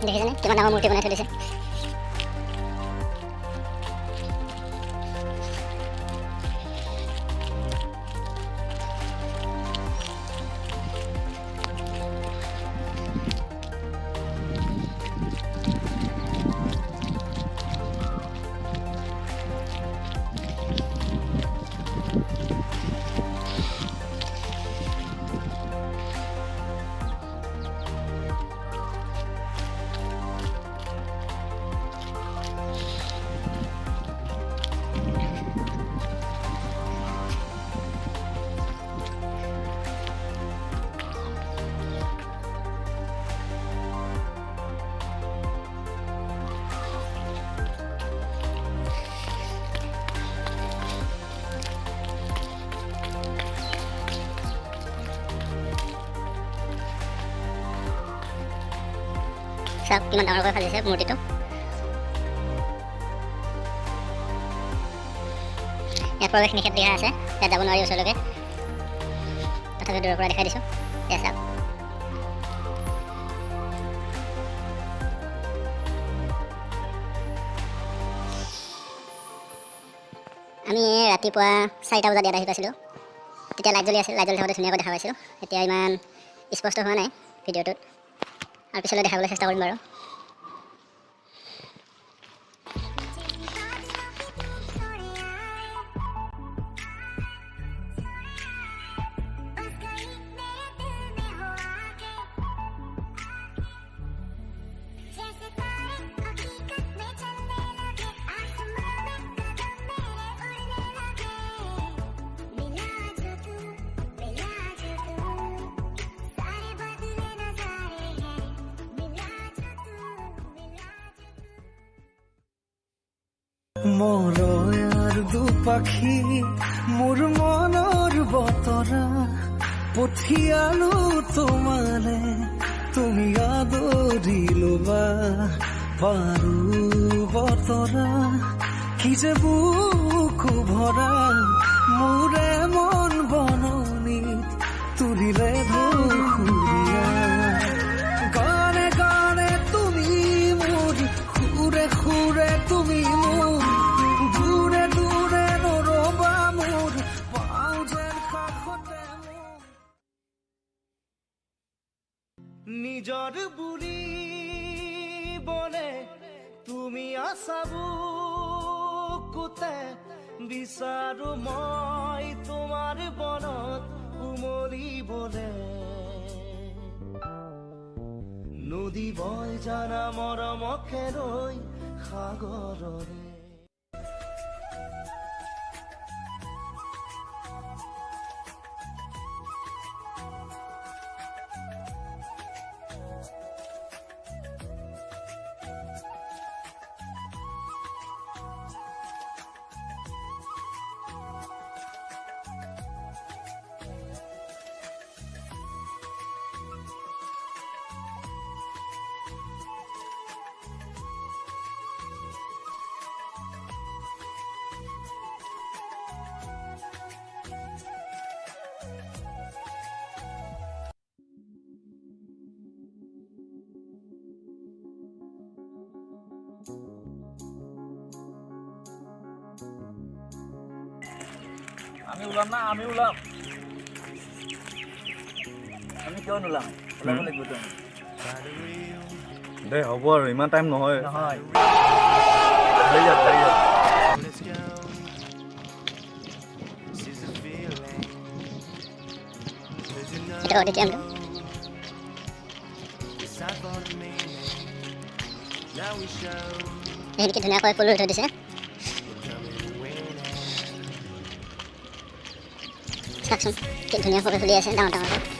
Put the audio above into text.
দেখিছেনে কিমান ডাঙৰ মূৰ্তি বনাই থৈ দিছে। চাওক কিমান ডাঙৰকৈ সাজিছে মূৰ্তিটো। ইয়াত প্ৰৱেশ নিষেধ দিয়া আছে, ইয়াত যাব নোৱাৰি ওচৰলৈকে, তথাপি দূৰৰ পৰা দেখাই দিছোঁ। এয়া চাওক আমি ৰাতিপুৱা 4টা বজাত ইয়াত আহি পাইছিলোঁ। তেতিয়া লাইট জ্বলি আছিল, লাইট জ্বলি থাকোঁতে ধুনীয়াকৈ দেখা পাইছিলোঁ। এতিয়া ইমান স্পষ্ট হোৱা নাই ভিডিঅ'টোত, আৰু পিছলৈ দেখাবলৈ চেষ্টা কৰিম বাৰু। মৰয়াৰ দুপাখি মোৰ মনৰ বতৰা পঠিয়ালো তোমালে, তুমি আদৰি লবা পাৰো বতৰা। কি যে বুকু ভৰা মোৰে মন বননিত তুলিলে ধুৰীয়া। গানে গানে তুমি মোৰ, সুৰে সুৰে তুমি মোৰ, দূৰে দূৰে নৰবা মোৰ, পাওঁ যেন কাষতে মোৰ। নিজৰ বুলি বলে তুমি আছা বুকুতে, বিচাৰো মই তোমাৰ বনত উমলিবলে। নদী বয় জানা মৰমকে ৰৈ সাগৰৰে। আমি ওলাম না, আমি ওলাম। আমি কিয় নোলাম? ওলাব লাগিব তুমি। দে হ'ব আৰু ইমান টাইম নহয়। নহয় হৈ যাব, হৈ যাব। এটা অডিটৰিয়ামটো এইখিনিকে ধুনীয়াকৈ ফুল ৰুই থৈ দিছে। চাওকচোন কি ধুনীয়া ফটো তুলি আছে ডাঙৰ ডাঙৰকৈ।